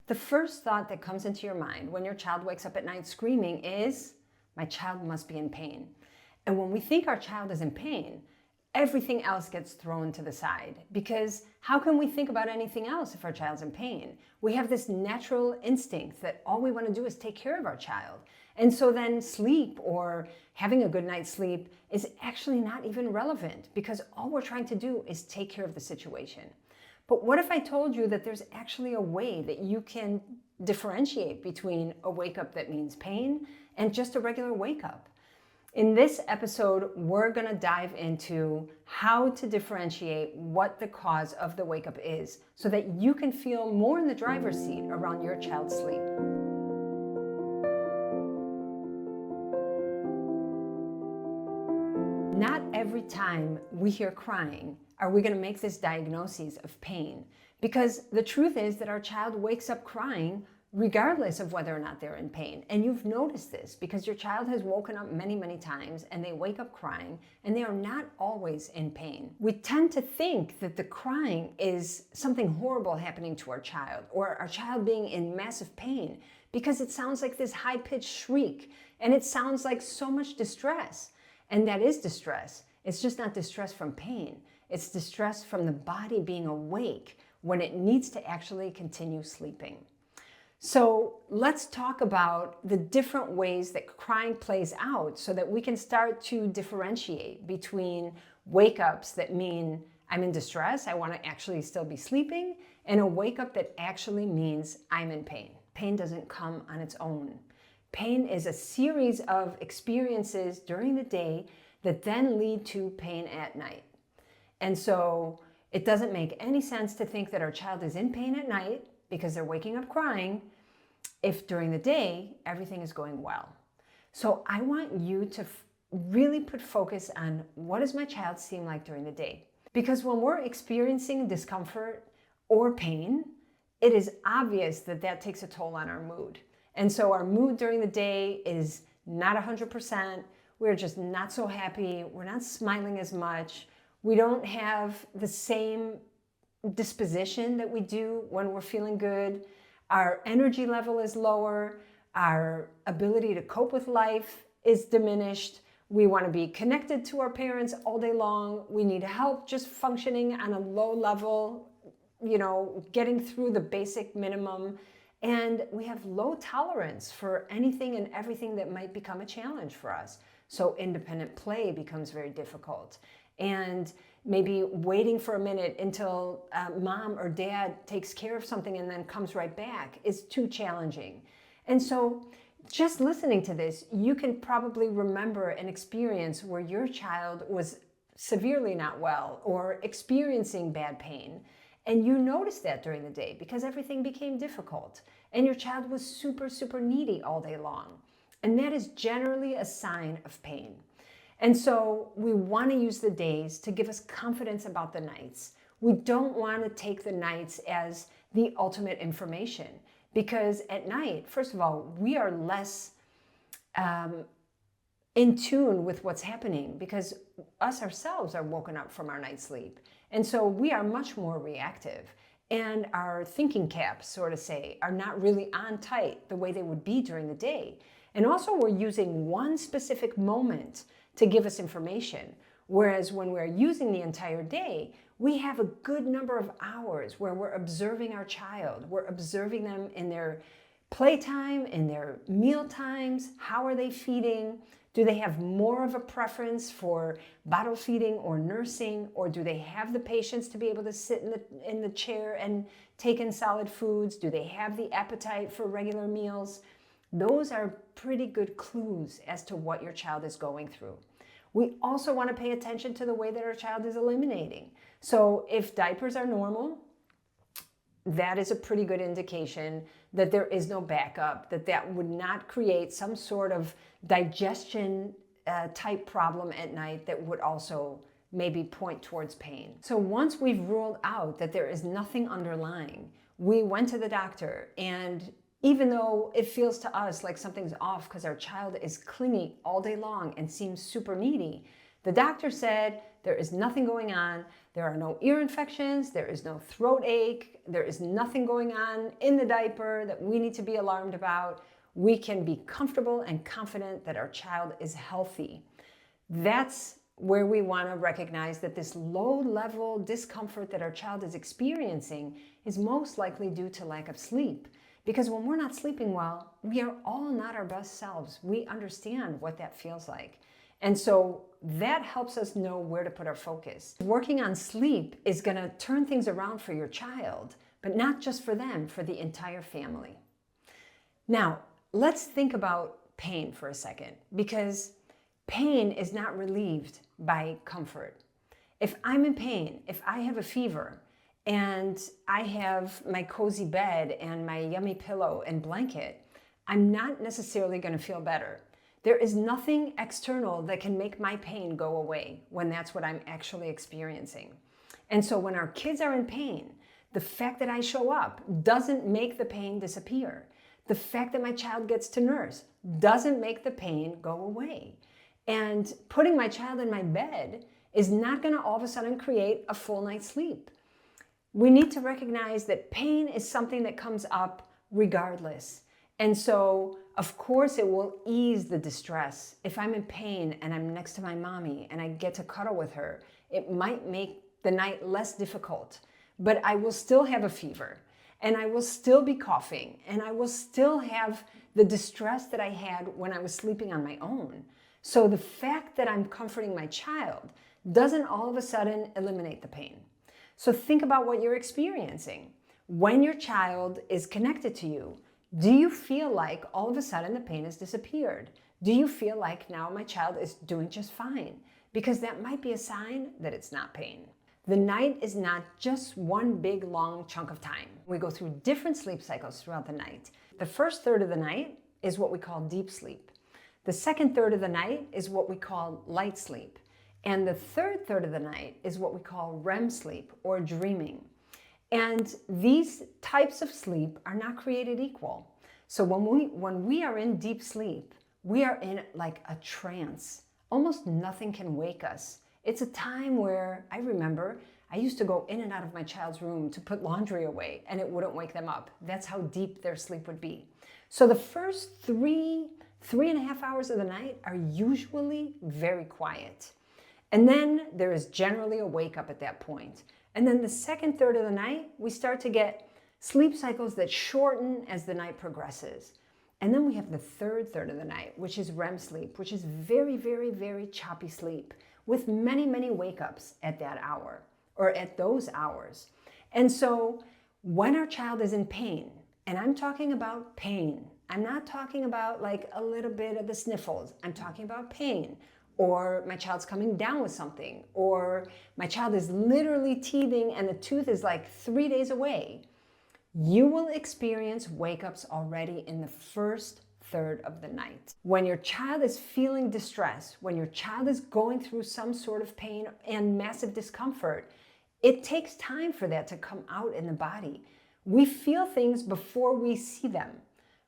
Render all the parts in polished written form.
The first thought that comes into your mind when your child wakes up at night screaming is, my child must be in pain. And when we think our child is in pain, everything else gets thrown to the side, because how can we think about anything else if our child's in pain? We have this natural instinct that all we want to do is take care of our child. And so then sleep or having a good night's sleep is actually not even relevant, because all we're trying to do is take care of the situation. But what if I told you that there's actually a way that you can differentiate between a wake-up that means pain and just a regular wake-up? In this episode, we're going to dive into how to differentiate what the cause of the wake-up is so that you can feel more in the driver's seat around your child's sleep. Not every time we hear crying are we going to make this diagnosis of pain, because the truth is that our child wakes up crying regardless of whether or not they're in pain. And you've noticed this because your child has woken up many, many times and they wake up crying and they are not always in pain. We tend to think that the crying is something horrible happening to our child, or our child being in massive pain, because it sounds like this high-pitched shriek and it sounds like so much distress. And that is distress. It's just not distress from pain. It's distress from the body being awake when it needs to actually continue sleeping. So let's talk about the different ways that crying plays out so that we can start to differentiate between wake-ups that mean I'm in distress, I want to actually still be sleeping, and a wake-up that actually means I'm in pain. Pain doesn't come on its own. Pain is a series of experiences during the day that then lead to pain at night. And so it doesn't make any sense to think that our child is in pain at night because they're waking up crying if during the day everything is going well. So I want you to really put focus on, what does my child seem like during the day? Because when we're experiencing discomfort or pain, it is obvious that that takes a toll on our mood. And so our mood during the day is not 100%. We're just not so happy. We're not smiling as much. We don't have the same disposition that we do when we're feeling good. Our energy level is lower. Our ability to cope with life is diminished. We want to be connected to our parents all day long. We need help just functioning on a low level, getting through the basic minimum. And we have low tolerance for anything and everything that might become a challenge for us. So independent play becomes very difficult. And maybe waiting for a minute until mom or dad takes care of something and then comes right back is too challenging. And so just listening to this, you can probably remember an experience where your child was severely not well or experiencing bad pain. And you noticed that during the day because everything became difficult. And your child was super, super needy all day long. And that is generally a sign of pain. And so we want to use the days to give us confidence about the nights. We don't want to take the nights as the ultimate information, because at night, first of all, we are less in tune with what's happening because us ourselves are woken up from our night's sleep. And so we are much more reactive. And our thinking caps, so to say, are not really on tight the way they would be during the day. And also we're using one specific moment to give us information. Whereas when we're using the entire day, we have a good number of hours where we're observing our child. We're observing them in their playtime, in their meal times. How are they feeding? Do they have more of a preference for bottle feeding or nursing? Or do they have the patience to be able to sit in the chair and take in solid foods? Do they have the appetite for regular meals? Those are pretty good clues as to what your child is going through. We also want to pay attention to the way that our child is eliminating. So if diapers are normal, that is a pretty good indication that there is no backup, that would not create some sort of digestion type problem at night that would also maybe point towards pain. So once we've ruled out that there is nothing underlying, we went to the doctor, and even though it feels to us like something's off because our child is clingy all day long and seems super needy, the doctor said there is nothing going on. There are no ear infections. There is no throat ache. There is nothing going on in the diaper that we need to be alarmed about. We can be comfortable and confident that our child is healthy. That's where we want to recognize that this low-level discomfort that our child is experiencing is most likely due to lack of sleep. Because when we're not sleeping well, we are all not our best selves. We understand what that feels like. And so that helps us know where to put our focus. Working on sleep is going to turn things around for your child, but not just for them, for the entire family. Now, let's think about pain for a second, because pain is not relieved by comfort. If I'm in pain, if I have a fever, and I have my cozy bed and my yummy pillow and blanket, I'm not necessarily going to feel better. There is nothing external that can make my pain go away when that's what I'm actually experiencing. And so when our kids are in pain, the fact that I show up doesn't make the pain disappear. The fact that my child gets to nurse doesn't make the pain go away. And putting my child in my bed is not going to all of a sudden create a full night's sleep. We need to recognize that pain is something that comes up regardless. And so, of course, it will ease the distress. If I'm in pain and I'm next to my mommy and I get to cuddle with her, it might make the night less difficult. But I will still have a fever, and I will still be coughing, and I will still have the distress that I had when I was sleeping on my own. So the fact that I'm comforting my child doesn't all of a sudden eliminate the pain. So think about what you're experiencing. When your child is connected to you, do you feel like all of a sudden the pain has disappeared? Do you feel like now my child is doing just fine? Because that might be a sign that it's not pain. The night is not just one big long chunk of time. We go through different sleep cycles throughout the night. The first third of the night is what we call deep sleep. The second third of the night is what we call light sleep. And the third third of the night is what we call REM sleep, or dreaming. And these types of sleep are not created equal. So when we are in deep sleep, we are in like a trance. Almost nothing can wake us. It's a time where I remember I used to go in and out of my child's room to put laundry away, and it wouldn't wake them up. That's how deep their sleep would be. So the first three and a half hours of the night are usually very quiet. And then there is generally a wake up at that point. And then the second third of the night, we start to get sleep cycles that shorten as the night progresses. And then we have the third third of the night, which is REM sleep, which is very, very, very choppy sleep with many, many wake ups at that hour or at those hours. And so when our child is in pain, and I'm talking about pain, I'm not talking about like a little bit of the sniffles, I'm talking about pain. Or my child's coming down with something, or my child is literally teething and the tooth is like 3 days away, you will experience wake-ups already in the first third of the night. When your child is feeling distress, when your child is going through some sort of pain and massive discomfort, it takes time for that to come out in the body. We feel things before we see them.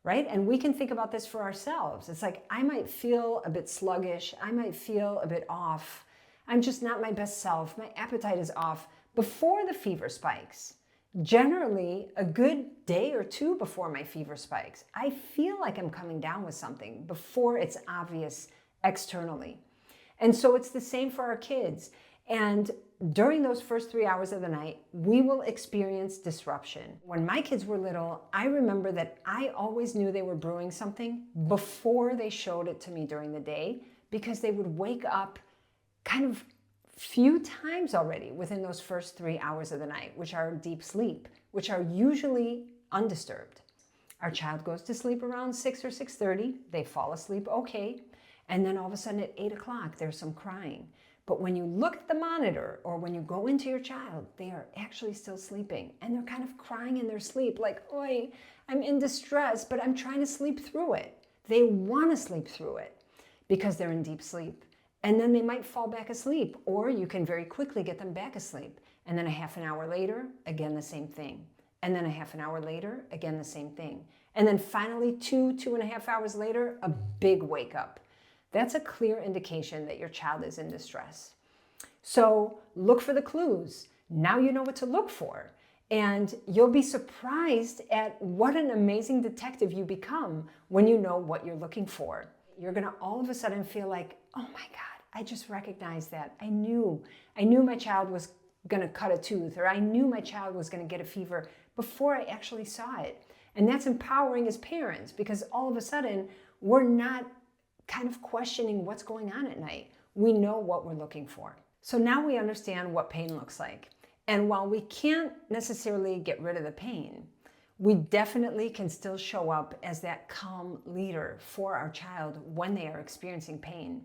Right? And we can think about this for ourselves. It's like, I might feel a bit sluggish. I might feel a bit off. I'm just not my best self. My appetite is off before the fever spikes. Generally, a good day or two before my fever spikes, I feel like I'm coming down with something before it's obvious externally. And so it's the same for our kids. And during those first 3 hours of the night, we will experience disruption. When my kids were little, I remember that I always knew they were brewing something before they showed it to me during the day, because they would wake up kind of few times already within those first 3 hours of the night, which are deep sleep, which are usually undisturbed. Our child goes to sleep around 6 or 6:30. They fall asleep okay. And then all of a sudden at 8 o'clock, there's some crying. But when you look at the monitor or when you go into your child, they are actually still sleeping. And they're kind of crying in their sleep like, oi, I'm in distress, but I'm trying to sleep through it. They want to sleep through it because they're in deep sleep. And then they might fall back asleep, or you can very quickly get them back asleep. And then a half an hour later, again, the same thing. And then a half an hour later, again, the same thing. And then finally, 2.5 hours later, a big wake up. That's a clear indication that your child is in distress. So look for the clues. Now you know what to look for. And you'll be surprised at what an amazing detective you become when you know what you're looking for. You're going to all of a sudden feel like, oh my God, I just recognized that. I knew my child was going to cut a tooth, or I knew my child was going to get a fever before I actually saw it. And that's empowering as parents, because all of a sudden we're not kind of questioning what's going on at night. We know what we're looking for. So now we understand what pain looks like. And while we can't necessarily get rid of the pain, we definitely can still show up as that calm leader for our child when they are experiencing pain.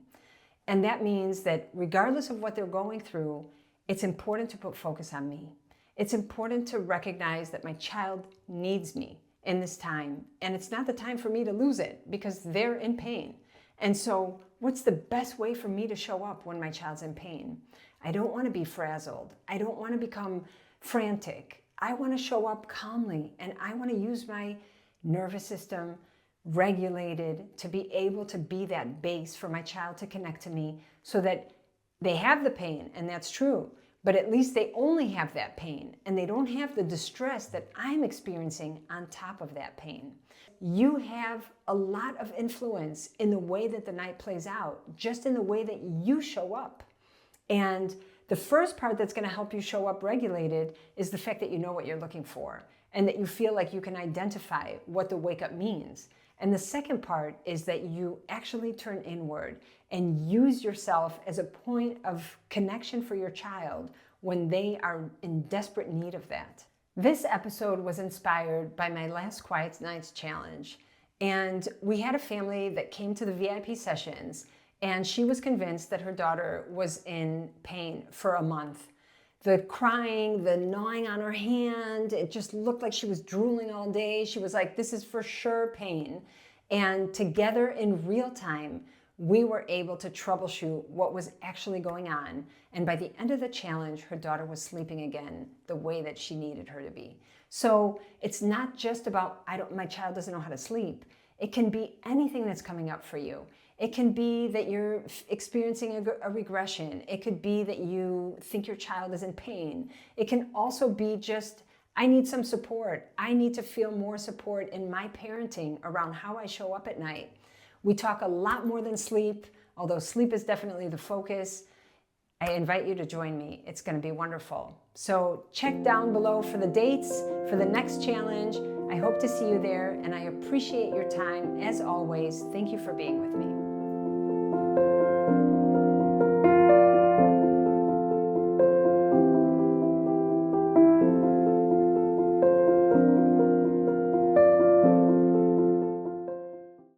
And that means that regardless of what they're going through, it's important to put focus on me. It's important to recognize that my child needs me in this time. And it's not the time for me to lose it because they're in pain. And so what's the best way for me to show up when my child's in pain? I don't want to be frazzled. I don't want to become frantic. I want to show up calmly, and I want to use my nervous system regulated to be able to be that base for my child to connect to me so that they have the pain, and that's true, but at least they only have that pain and they don't have the distress that I'm experiencing on top of that pain. You have a lot of influence in the way that the night plays out, just in the way that you show up. And the first part that's going to help you show up regulated is the fact that you know what you're looking for and that you feel like you can identify what the wake up means. And the second part is that you actually turn inward and use yourself as a point of connection for your child when they are in desperate need of that. This episode was inspired by my last Quiet Nights challenge. And we had a family that came to the VIP sessions, and she was convinced that her daughter was in pain for a month. The crying, the gnawing on her hand, it just looked like she was drooling all day. She was like, this is for sure pain. And together in real time, we were able to troubleshoot what was actually going on. And by the end of the challenge, her daughter was sleeping again the way that she needed her to be. So it's not just about, my child doesn't know how to sleep. It can be anything that's coming up for you. It can be that you're experiencing a regression. It could be that you think your child is in pain. It can also be just, I need some support. I need to feel more support in my parenting around how I show up at night. We talk a lot more than sleep, although sleep is definitely the focus. I invite you to join me. It's going to be wonderful. So check down below for the dates for the next challenge. I hope to see you there, and I appreciate your time as always. Thank you for being with me.